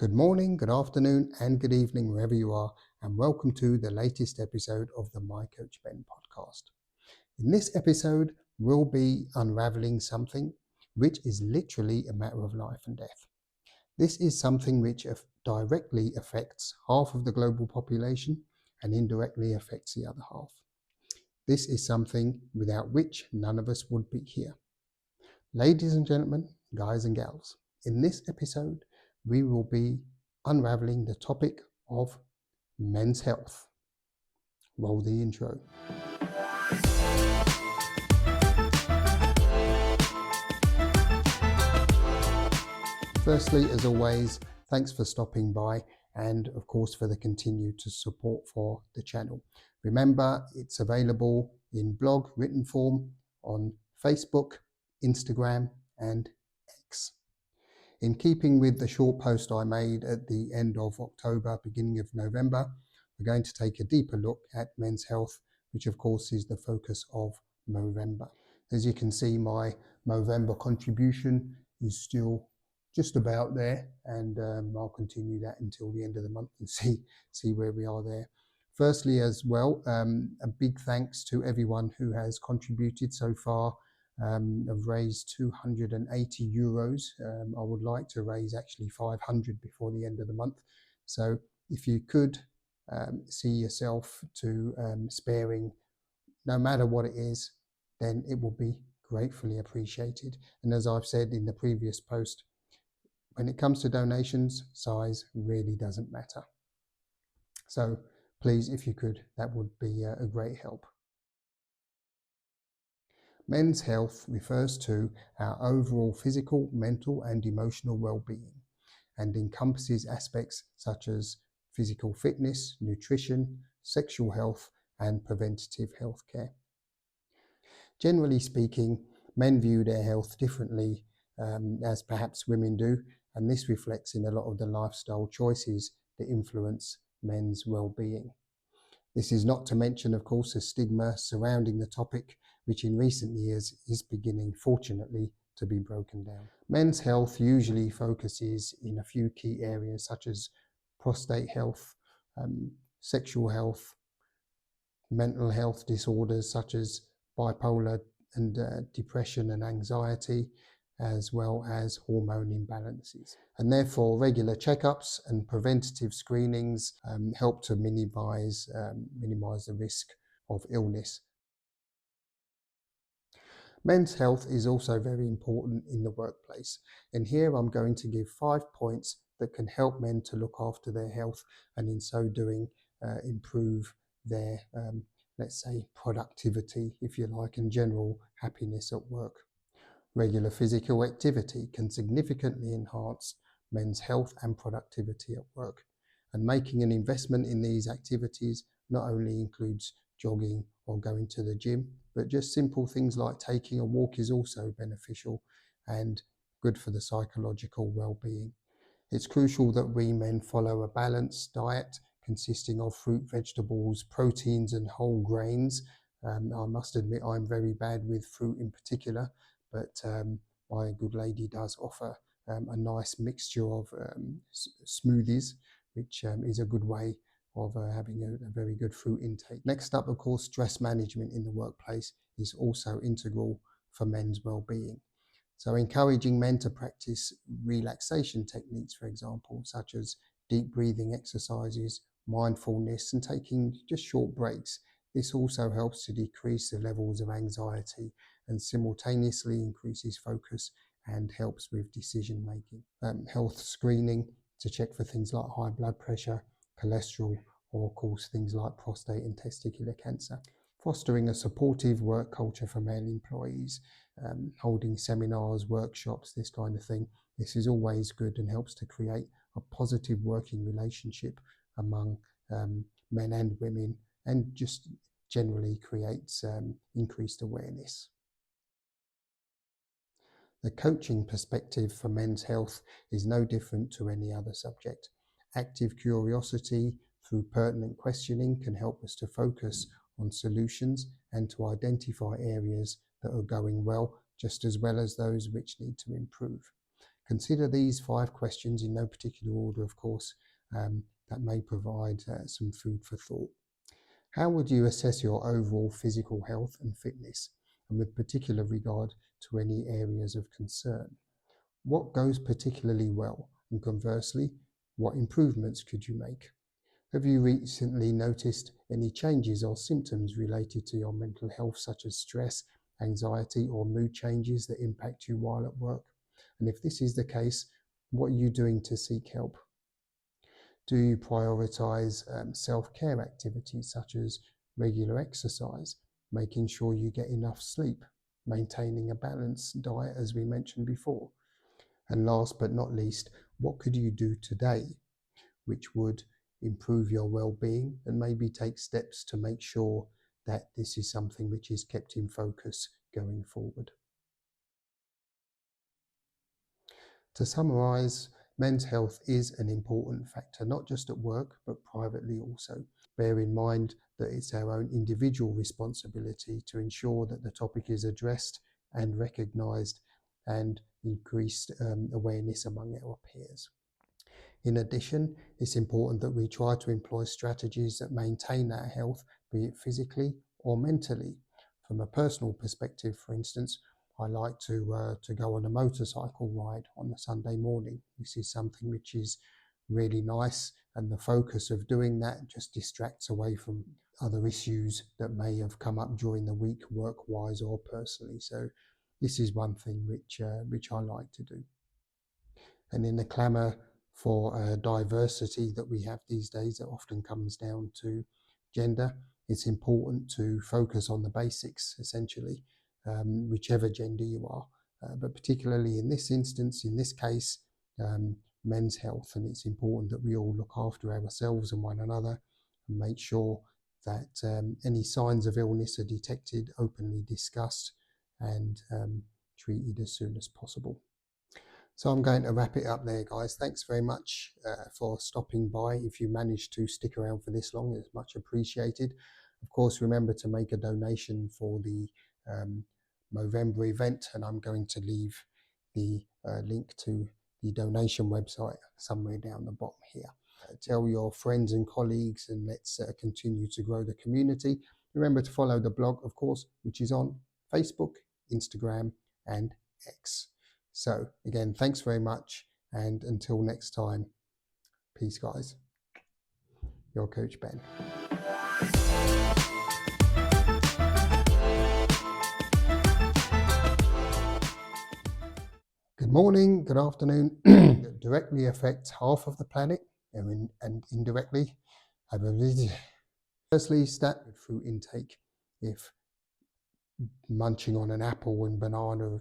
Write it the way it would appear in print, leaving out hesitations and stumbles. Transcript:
Good morning, good afternoon, and good evening, wherever you are, and welcome to the latest episode of the CoachPen podcast. In this episode, we'll be unraveling something which is literally a matter of life and death. This is something which directly affects half of the global population and indirectly affects the other half. This is something without which none of us would be here. Ladies and gentlemen, guys and gals, in this episode, we will be unraveling the topic of men's health. Roll the intro. Firstly, as always, thanks for stopping by and of course for the continued support for the channel. Remember, it's available in blog written form on Facebook, Instagram and X. In keeping with the short post I made at the end of October, beginning of November, we're going to take a deeper look at men's health, which of course is the focus of Movember. As you can see, my Movember contribution is still just about there, and I'll continue that until the end of the month and see where we are there. Firstly, as well, a big thanks to everyone who has contributed so far. I've raised €280. I would like to raise actually 500 before the end of the month. So if you could see yourself to sparing, no matter what it is, then it will be gratefully appreciated. And as I've said in the previous post, when it comes to donations, size really doesn't matter. So please, if you could, that would be a great help. Men's health refers to our overall physical, mental and emotional well-being and encompasses aspects such as physical fitness, nutrition, sexual health and preventative health care. Generally speaking, men view their health differently as perhaps women do, and this reflects in a lot of the lifestyle choices that influence men's well-being. This is not to mention, of course, the stigma surrounding the topic, which in recent years is beginning, fortunately, to be broken down. Men's health usually focuses in a few key areas such as prostate health, sexual health, mental health disorders such as bipolar and depression and anxiety, as well as hormone imbalances. And therefore, regular checkups and preventative screenings help to minimize the risk of illness. Men's health is also very important in the workplace. And here I'm going to give 5 points that can help men to look after their health and in so doing improve their, let's say, productivity, if you like, and general happiness at work. Regular physical activity can significantly enhance men's health and productivity at work. And making an investment in these activities not only includes jogging or going to the gym, but just simple things like taking a walk is also beneficial and good for the psychological well-being. It's crucial that we men follow a balanced diet consisting of fruit, vegetables, proteins and whole grains. I must admit I'm very bad with fruit in particular, but my good lady does offer a nice mixture of smoothies, which is a good way of having a very good fruit intake. Next up, of course, stress management in the workplace is also integral for men's well-being. So encouraging men to practice relaxation techniques, for example, such as deep breathing exercises, mindfulness, and taking just short breaks. This also helps to decrease the levels of anxiety and simultaneously increases focus and helps with decision making. Health screening to check for things like high blood pressure, cholesterol, or of course things like prostate and testicular cancer. Fostering a supportive work culture for male employees, holding seminars, workshops, this kind of thing. This is always good and helps to create a positive working relationship among men and women, and just generally creates increased awareness. The coaching perspective for men's health is no different to any other subject. Active curiosity through pertinent questioning can help us to focus on solutions and to identify areas that are going well, just as well as those which need to improve. Consider these 5 questions in no particular order, of course, that may provide some food for thought. How would you assess your overall physical health and fitness, and with particular regard to any areas of concern? What goes particularly well, and conversely, what improvements could you make? Have you recently noticed any changes or symptoms related to your mental health, such as stress, anxiety, or mood changes that impact you while at work? And if this is the case, what are you doing to seek help? Do you prioritise self-care activities such as regular exercise, making sure you get enough sleep, maintaining a balanced diet as we mentioned before? And last but not least, what could you do today which would improve your well-being and maybe take steps to make sure that this is something which is kept in focus going forward? To summarise, men's health is an important factor, not just at work, but privately also. Bear in mind that it's our own individual responsibility to ensure that the topic is addressed and recognised and increased awareness among our peers. In addition, it's important that we try to employ strategies that maintain our health, be it physically or mentally. From a personal perspective, for instance, I like to go on a motorcycle ride on a Sunday morning. This is something which is really nice, and the focus of doing that just distracts away from other issues that may have come up during the week, work-wise or personally. So this is one thing which I like to do. And in the clamour for diversity that we have these days, that often comes down to gender, it's important to focus on the basics, essentially, whichever gender you are, but particularly in this instance, in this case, men's health. And it's important that we all look after ourselves and one another and make sure that any signs of illness are detected, openly discussed, and treated as soon as possible. So I'm going to wrap it up there, guys. Thanks very much for stopping by. If you managed to stick around for this long, it's much appreciated. Of course, remember to make a donation for the Movember event, and I'm going to leave the link to the donation website somewhere down the bottom here. Tell your friends and colleagues, and let's continue to grow the community. Remember to follow the blog, of course, which is on Facebook, Instagram, and X. So again, thanks very much, and until next time, peace, guys. Your Coach Ben. Good morning, good afternoon. That directly affects half of the planet, and indirectly, I believe. Firstly, start with fruit intake. If munching on an apple and banana